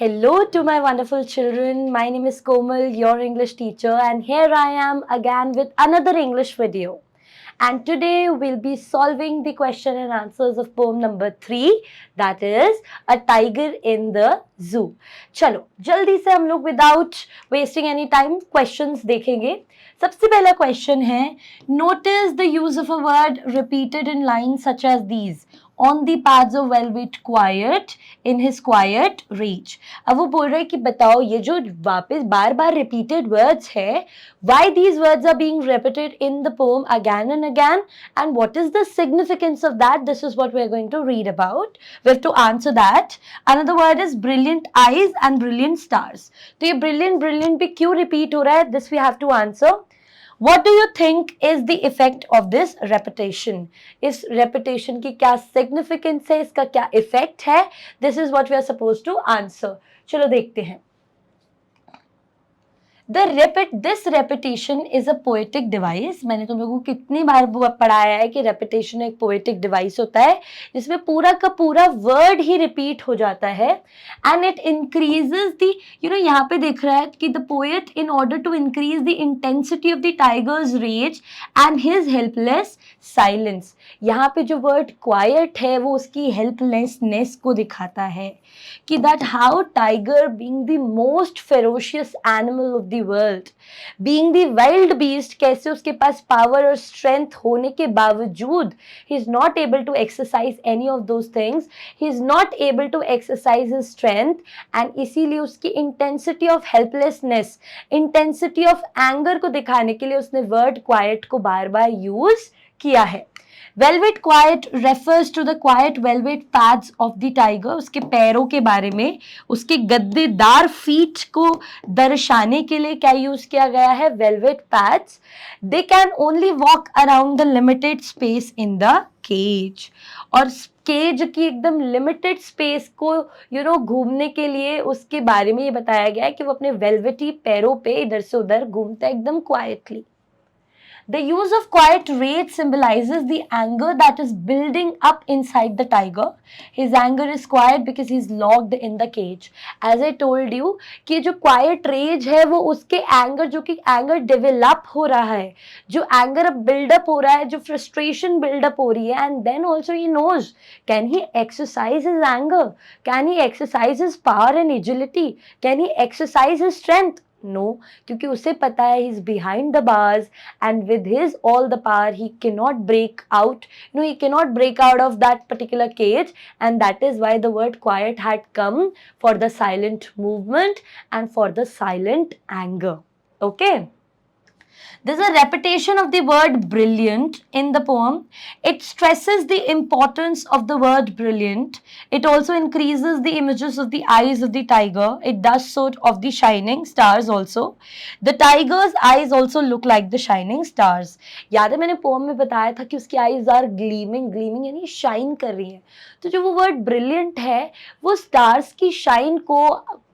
Hello to my wonderful children. My name is Komal, your English teacher, and here I am again with another English video. And today we'll be solving the question and answers of poem number 3, that is A Tiger in the Zoo. चलो जल्दी से हम लोग without wasting any time questions देखेंगे. सबसे पहला question है, notice the use of a word repeated in lines such as these. On the paths of velvet quiet in his quiet reach. अब वो बोल रहे हैं कि बताओ ये जो वापस बार बार repeated words है, why these words are being repeated in the poem again and again, and what is the significance of that? This is what we are going to read about. We have to answer that. Another word is brilliant eyes and brilliant stars. तो ये brilliant भी क्यों repeat हो रहा है? This we have to answer. What do you think is the effect of this repetition? इस repetition की क्या significance है, इसका क्या effect है? This is what we are supposed to answer. चलो देखते हैं. This repetition is a poetic device. मैंने तुम लोगों को कितनी बार पढ़ाया है कि repetition एक poetic device होता है जिसमें पूरा का पूरा word ही repeat हो जाता है and it increases the, यहाँ पे देख रहा है कि the poet in order to increase the intensity of the tiger's rage and his helpless silence. यहाँ पे जो word quiet है वो उसकी helplessness को दिखाता है कि that how tiger being the most ferocious animal of the world, being the wild beast, कैसे उसके पास power और strength होने के बावजूद he is not able to exercise any of those things, he is not able to exercise his strength, and इसीलिए उसकी intensity of helplessness, intensity of anger को दिखाने के लिए उसने word quiet को बार बार use किया है. Velvet quiet refers to the quiet velvet pads of the tiger. उसके पैरों के बारे में, उसके गद्देदार feet को दर्शाने के लिए क्या यूज किया गया है? Velvet pads. They can only walk around the limited space in the cage. और केज की एकदम लिमिटेड स्पेस को घूमने के लिए उसके बारे में ये बताया गया है कि वो अपने वेलवेटी पैरों पे इधर से उधर घूमता है एकदम quietly. The use of quiet rage symbolizes the anger that is building up inside the tiger. His anger is quiet because he is locked in the cage. As I told you कि जो quiet rage है वो उसके anger, जो कि anger develop हो रहा है, जो anger अब build up हो रहा है, जो frustration build up हो रही है, and then also he knows, can he exercise his anger? Can he exercise his power and agility? Can he exercise his strength? No, क्योंकि उसे पता है he's behind the bars and with his all the power he cannot break out. He cannot break out of that particular cage, and that is why the word quiet had come for the silent movement and for the silent anger. Okay. There's a repetition of the word brilliant in the poem. It stresses the importance of the word brilliant. It also increases the images of the eyes of the tiger. It does so of the shining stars also. The tiger's eyes also look like the shining stars. याद है मैंने poem में बताया था कि उसकी eyes are gleaming यानी shine कर रही हैं. तो जो वो word brilliant है वो stars की shine को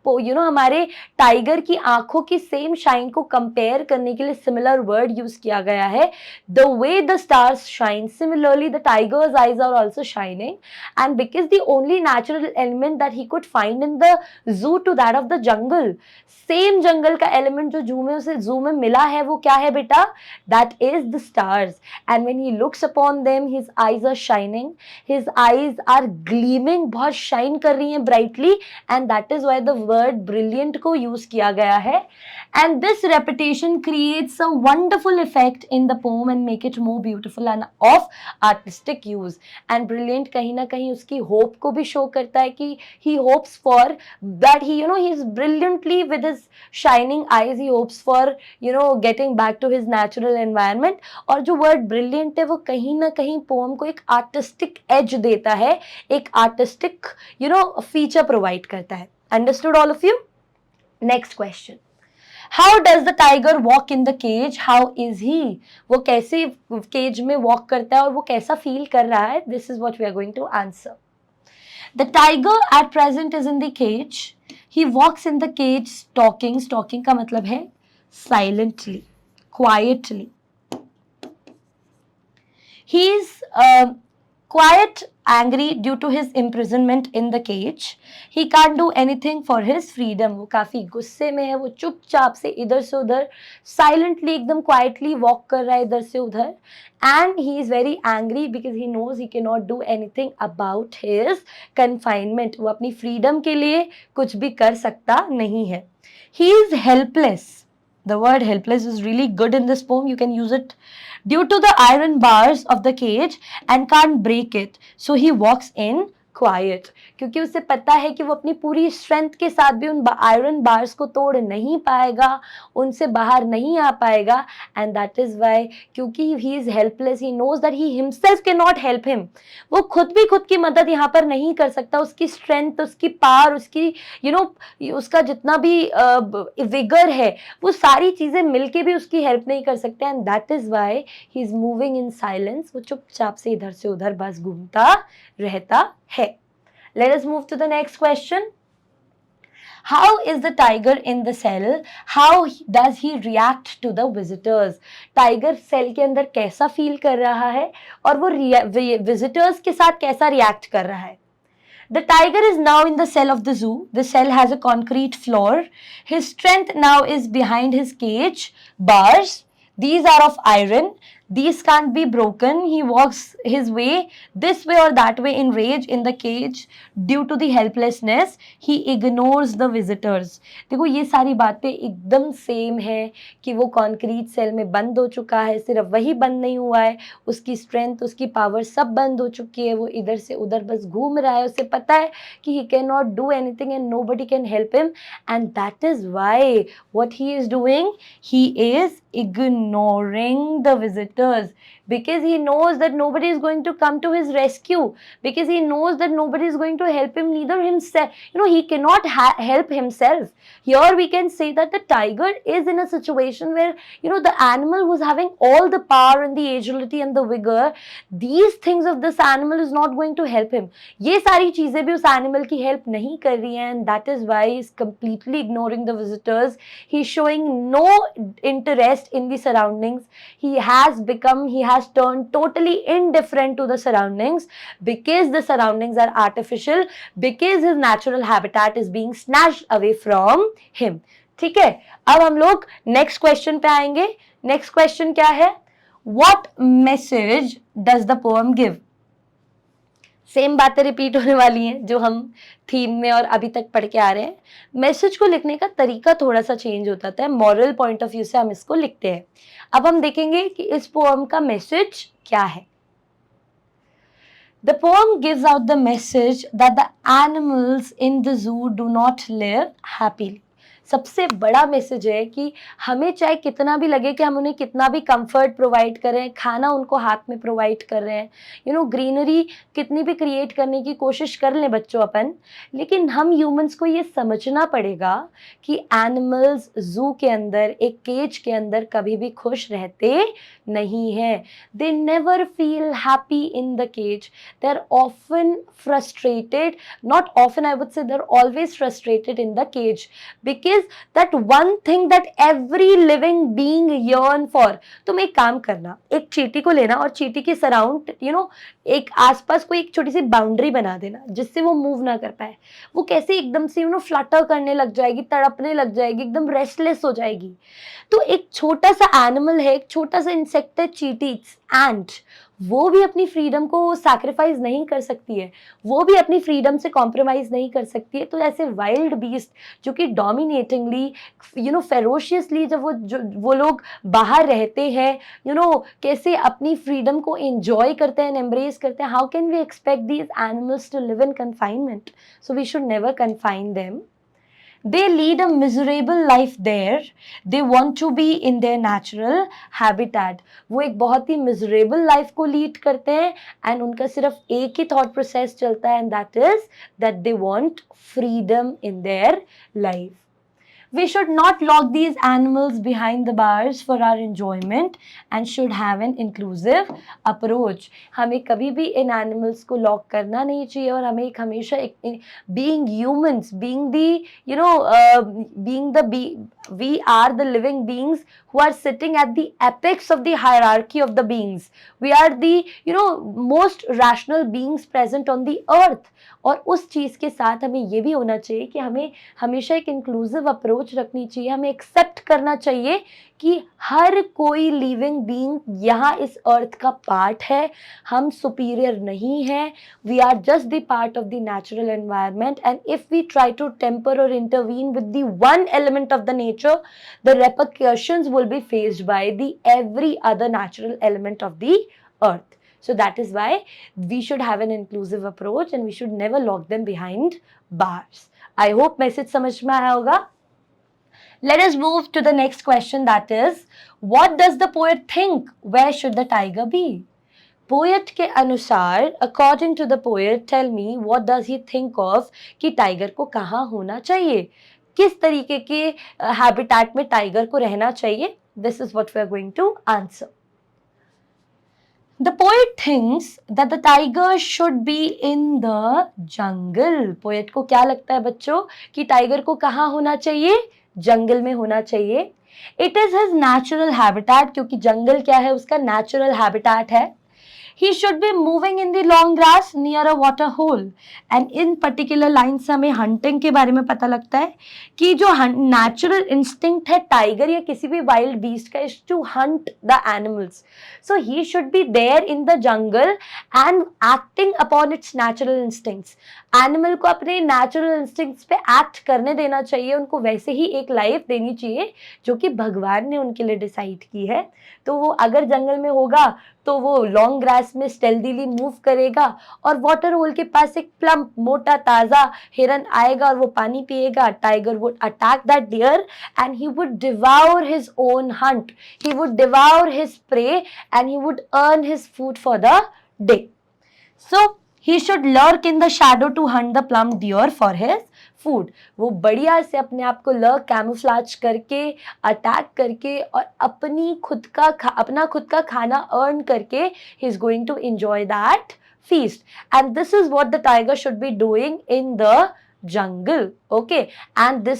हमारे टाइगर की आंखों की सेम शाइन को कंपेयर करने के लिए सिमिलर वर्ड यूज किया गया है. The way the stars shine, similarly the tiger's eyes are also shining, and because the only natural element that he could find in the zoo to that of the jungle, same jungle का element जो जू में मिला है वो क्या है बेटा? That is the stars. And when he looks upon them his eyes are shining, his eyes are glimmering, बहुत शाइन कर रही हैं brightly, and that is why the word brilliant को यूज किया गया है. And this repetition creates a wonderful effect in the poem and make it more beautiful and of artistic use. And brilliant कहीं ना कहीं उसकी होप को भी शो करता है कि he hopes for that he is brilliantly with his shining eyes, he hopes for getting back to his natural environment. और जो word brilliant है वो कहीं ना कहीं poem को एक artistic edge देता है, एक artistic feature provide करता है. Understood all of you? Next question. How does the tiger walk in the cage? How is he? वो कैसे cage में walk करता है और वो कैसा feel कर रहा है? This is what we are going to answer. The tiger at present is in the cage. He walks in the cage stalking. Stalking का मतलब है silently, quietly. He is quiet, angry due to his imprisonment in the cage. He can't do anything for his freedom. वो काफी गुस्से में है, वो चुपचाप से इधर से उधर silently एकदम quietly walk कर रहा है इधर से उधर. And he is very angry because he knows he cannot do anything about his confinement. वो अपनी freedom के लिए कुछ भी कर सकता नहीं है. He is helpless. The word helpless is really good in this poem. You can use it due to the iron bars of the cage and can't break it. So he walks in quiet. क्योंकि उसे पता है कि वो अपनी पूरी strength के साथ भी उन आयरन बार्स को तोड़ नहीं पाएगा, उनसे बाहर नहीं आ पाएगा. एंड दैट इज वाई, क्योंकि he is helpless, he knows that he himself can not help him. वो खुद भी खुद की मदद यहाँ पर नहीं कर सकता. उसकी स्ट्रेंथ, उसकी पावर, उसकी उसका जितना भी विगर है, वो सारी चीजें मिलके भी उसकी हेल्प नहीं कर सकते. And that is why he is moving in silence. वो चुपचाप से इधर से उधर बस घूमता रहता है. Let us move to the next question. How is the tiger in the cell? How does he react to the visitors? Tiger cell के अंदर कैसा फील कर रहा है और वो visitors के साथ कैसा react कर रहा है? The tiger is now in the cell of the zoo. The cell has a concrete floor. His strength now is behind his cage bars. These are of iron. These can't be broken. He walks his way this way or that way in rage in the cage due to the helplessness. He ignores the visitors. देखो ये सारी बातें एकदम same है कि वो concrete cell में बंद हो चुका है. सिर्फ वही बंद नहीं हुआ है, उसकी स्ट्रेंथ, उसकी पावर सब बंद हो चुकी है. वो इधर से उधर बस घूम रहा है. उसे पता है कि he cannot do anything and nobody can help him. And that is why what he is doing, he is ignoring the visitors, because he knows that nobody is going to come to his rescue, because he knows that nobody is going to help him, neither himself. He cannot help himself. Here we can say that the tiger is in a situation where the animal who's having all the power and the agility and the vigor, these things of this animal is not going to help him. ये सारी चीजें भी उस animal की help नहीं कर रही हैं. And that is why he is completely ignoring the visitors. He is showing no interest in the surroundings. He has turned totally indifferent to the surroundings, because the surroundings are artificial, because his natural habitat is being snatched away from him. ठीक है, अब हम लोग next question पे आएंगे. Next question क्या है? What message does the poem give? Same बातें रिपीट होने वाली हैं जो हम थीम में और अभी तक पढ़ के आ रहे हैं. मैसेज को लिखने का तरीका थोड़ा सा चेंज होता है. मॉरल पॉइंट ऑफ व्यू से हम इसको लिखते हैं. अब हम देखेंगे कि इस पोएम का मैसेज क्या है. The poem gives out the message that the animals in the zoo do not live happily. सबसे बड़ा मैसेज है कि हमें चाहे कितना भी लगे कि हम उन्हें कितना भी कंफर्ट प्रोवाइड करें, खाना उनको हाथ में प्रोवाइड कर रहे हैं, ग्रीनरी कितनी भी क्रिएट करने की कोशिश कर लें बच्चों अपन, लेकिन हम ह्यूमंस को ये समझना पड़ेगा कि एनिमल्स जू के अंदर, एक केज के अंदर कभी भी खुश रहते नहीं हैं. They never feel happy in the cage. They are often frustrated, not often, I would say they are always frustrated in the cage, because that one thing that every living being yearn for. तुम एक काम करना, एक चींटी को लेना और चींटी के सराउंड एक आसपास कोई एक छोटी सी बाउंड्री बना देना जिससे वो मूव ना कर पाए. वो कैसे एकदम से फ्लटर करने लग जाएगी, तड़पने लग जाएगी, एकदम रेस्टलेस हो जाएगी. तो एक छोटा सा एनिमल है, एक छोटा सा इंसेक्ट है चींटी, एंट, वो भी अपनी फ्रीडम को सैक्रिफाइस नहीं कर सकती है, वो भी अपनी फ्रीडम से कॉम्प्रोमाइज नहीं कर सकती है. तो ऐसे वाइल्ड बीस्ट जो कि डोमिनेटिंगली फेरोशियसली जब वो लोग बाहर रहते हैं, कैसे अपनी फ्रीडम को एंजॉय करते हैं, एम्ब्रेस करते हैं. How can we expect these animals to live in confinement? So we should never confine them. They lead a miserable life there. They want to be in their natural habitat. वो एक बहुत ही miserable life को lead करते हैं and उनका सिर्फ एक ही thought process चलता है, and that is that they want freedom in their life. We should not lock these animals behind the bars for our enjoyment and should have an inclusive approach. हमें कभी भी इन animals को lock करना नहीं चाहिए और हमें हमेशा being humans, being the we are the living beings who are sitting at the apex of the hierarchy of the beings. We are the most rational beings present on the earth. और उस चीज़ के साथ हमें ये भी होना चाहिए कि हमें हमेशा एक इंक्लूसिव अप्रोच रखनी चाहिए. हमें एक्सेप्ट करना चाहिए कि हर कोई लिविंग बीइंग यहाँ इस अर्थ का पार्ट है. हम सुपीरियर नहीं हैं. We are just the part of the natural environment, and if we try to tamper or intervene with the one element of the nature, the repercussions will be faced by the every other natural element of the earth. So that is why we should have an inclusive approach and we should never lock them behind bars. I hope message समझ में आया होगा. Let us move to the next question, that is, what does the poet think? Where should the tiger be? Poet के अनुसार, according to the poet, tell me what does he think of कि tiger को कहाँ होना चाहिए, किस तरीके के हैबिटेट में टाइगर को रहना चाहिए. This is what we are going to answer. The poet thinks that the tiger should be in the jungle. Poet को क्या लगता है बच्चों कि टाइगर को कहाँ होना चाहिए? जंगल में होना चाहिए. It is his natural habitat, क्योंकि जंगल क्या है? उसका natural habitat है. He should be moving in the long grass near a water hole. And in particular line से हमें hunting के बारे में पता लगता है कि जो natural instinct है टाइगर या किसी भी wild beast का is to hunt the animals. So he should be there in the jungle and acting upon its natural instincts. Animal को अपने natural instincts पे act करने देना चाहिए. उनको वैसे ही एक life देनी चाहिए जो कि भगवान ने उनके लिए decide की है. तो वो अगर जंगल में होगा तो वो लॉन्ग ग्रास में स्टेल्दीली मूव करेगा और वाटर होल के पास एक प्लम्प मोटा ताजा हिरन आएगा और वो पानी पिएगा. Tiger would attack that deer and he would devour his own hunt. He would devour his prey and he would earn his food for the day. So he should lurk in the shadow to hunt the plump deer for his food. वो बढ़िया से अपने आप को lurk camouflage करके attack करके और अपना खुद का खाना अर्न करके he is going to enjoy that feast. And this is what the tiger should be doing in the jungle. Okay, and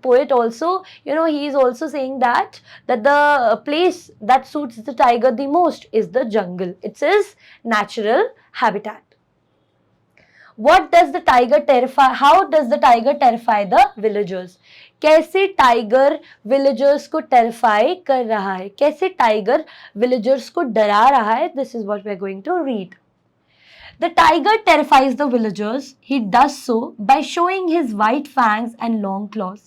poet also, he is also saying that the place that suits the tiger the most is the jungle. It's his natural habitat. What does the tiger terrify? How does the tiger terrify the villagers? कैसे tiger villagers को terrify कर रहा है, कैसे tiger villagers को डरा रहा है? This is what we are going to read. The tiger terrifies the villagers. He does so by showing his white fangs and long claws.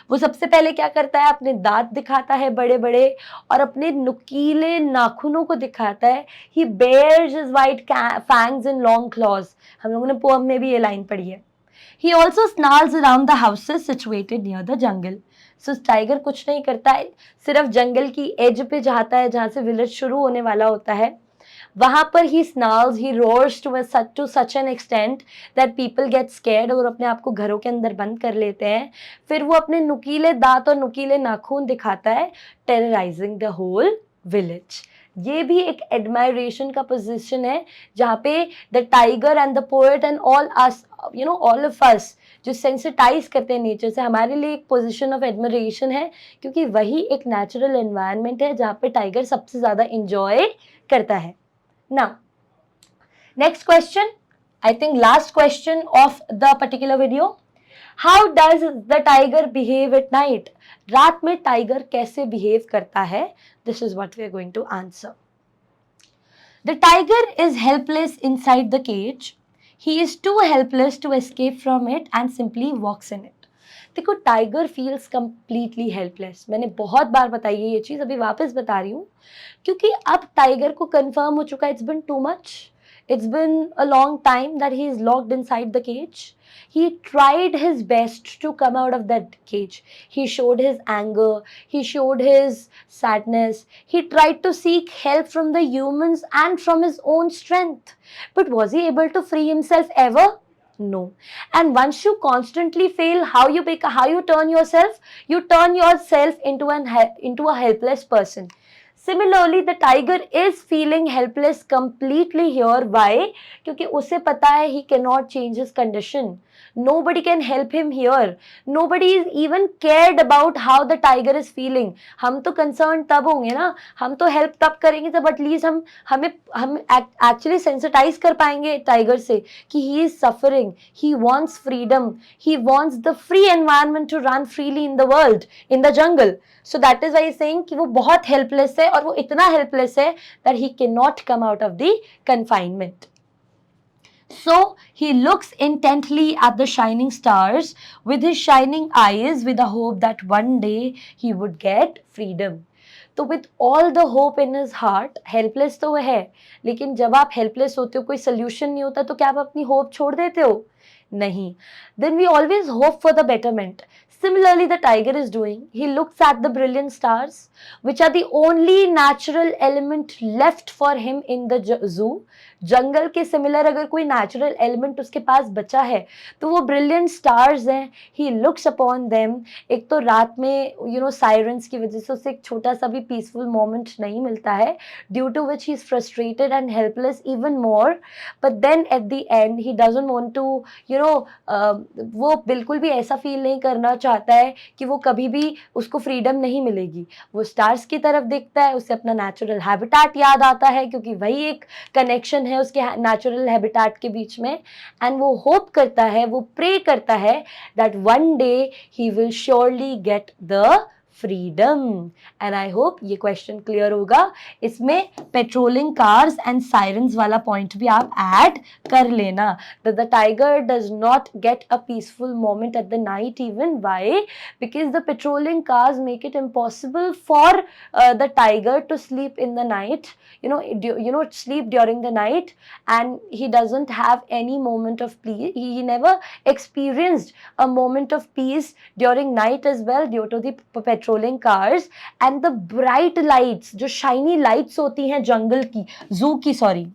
वो सबसे पहले क्या करता है? अपने दांत दिखाता है बड़े बड़े और अपने नुकीले नाखूनों को दिखाता है. He bears his white fangs and long claws. हम लोगों ने पोएम में भी ये लाइन पढ़ी है. He also snarls around the houses situated near the jungle. So tiger कुछ नहीं करता है, सिर्फ जंगल की एज पे जाता है जहाँ से विलेज शुरू होने वाला होता है. वहां पर ही snarls, he roars to such an extent that people get scared और अपने आप को घरों के अंदर बंद कर लेते हैं. फिर वो अपने नुकीले दांत और नुकीले नाखून दिखाता है, terrorizing the whole village. ये भी एक एडमायरेशन का पोजीशन है जहाँ पे the tiger and the poet and all of us जो सेंसिटाइज करते हैं नेचर से, हमारे लिए एक पोजीशन ऑफ एडमायरेशन है, क्योंकि वही एक नेचुरल एनवायरनमेंट है जहाँ पे टाइगर सबसे ज़्यादा इंजॉय करता है. Now, next question, I think last question of the particular video. How does the tiger behave at night? रात में टाइगर कैसे behave करता है? This is what we are going to answer. The tiger is helpless inside the cage. He is too helpless to escape from it and simply walks in it. देखो, tiger feels completely helpless. मैंने बहुत बार बताई है ये चीज़, अभी वापस बता रही हूँ क्योंकि अब टाइगर को कंफर्म हो चुका है, it's been too much, it's been a long time that he is locked inside the cage. He tried his best to come out of that cage. He showed his anger, he showed his sadness, he tried to seek help from the humans and from his own strength. But was he able to free himself ever? No. And once you constantly fail, how you turn yourself into a helpless person. Similarly, the tiger is feeling helpless completely here. Why? क्योंकि उसे पता है he cannot change his condition. Nobody can help him here. Nobody is even cared about how the tiger is feeling. हम तो concerned तब होंगे ना, हम तो help तब करेंगे जब at least हम actually sensitize कर पाएंगे tiger से कि he is suffering, he wants freedom, he wants the free environment to run freely in the world, in the jungle. So that is why he is saying कि वो बहुत helpless है, और वो इतना helpless है that he cannot come out of the confinement. So he looks intently at the shining stars with his shining eyes, with the hope that one day he would get freedom. तो with all the hope in his heart, helpless तो वह है, लेकिन जब आप helpless होते हो, कोई solution नहीं होता, तो क्या आप अपनी hope छोड़ देते हो? नहीं. Then we always hope for the betterment. Similarly, the tiger is doing. He looks at the brilliant stars, which are the only natural element left for him in the zoo. जंगल के similar अगर कोई natural element उसके पास बचा है तो वो brilliant stars हैं. ही looks upon them. एक तो रात में सायरन्स की वजह से उसे एक छोटा सा भी पीसफुल मोमेंट नहीं मिलता है, due to which he is frustrated and helpless even more. But then at the end he doesn't want to वो बिल्कुल भी ऐसा फील नहीं करना चाहता है कि वो कभी भी उसको फ्रीडम नहीं मिलेगी. वो स्टार्स की तरफ देखता है, उसे अपना नेचुरल हैबिटेट याद आता है, क्योंकि वही एक कनेक्शन है उसके नेचुरल हैबिटेट के बीच में. एंड वो होप करता है, वो प्रे करता है that one day he will surely get the freedom. And I hope ये क्वेश्चन क्लियर होगा. इसमें पेट्रोलिंग कार्स एंड सायरन्स वाला पॉइंट भी आप ऐड कर लेना. The tiger does not get a peaceful moment at the night even. Why? Because the patrolling cars make it impossible for the tiger to sleep in the night, sleep during the night, and he doesn't have any moment of peace. He never experienced a moment of peace during night as well, due to the patrolling cars and the bright lights. जो shiny lights होती हैं जंगल की, zoo की sorry,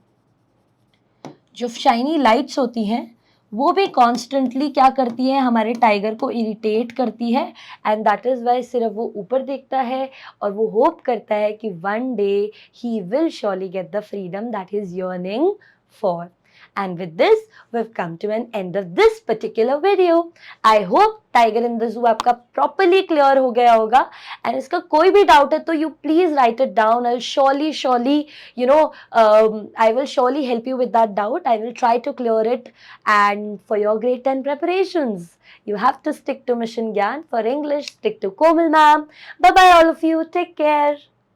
जो shiny lights होती हैं वो भी कॉन्स्टेंटली क्या करती है, हमारे टाइगर को इरिटेट करती है. एंड दैट इज़ वाई सिर्फ वो ऊपर देखता है और वो होप करता है कि one day he will surely get the freedom that he is yearning for. And with this, we've come to an end of this particular video. I hope Tiger in the Zoo आपका properly clear हो गया होगा. And इसका कोई भी doubt है तो you please write it down. I'll surely, I will surely help you with that doubt. I will try to clear it. And for your grade 10 preparations, you have to stick to Mission Gyan. For English, stick to Komal ma'am. Bye-bye all of you. Take care.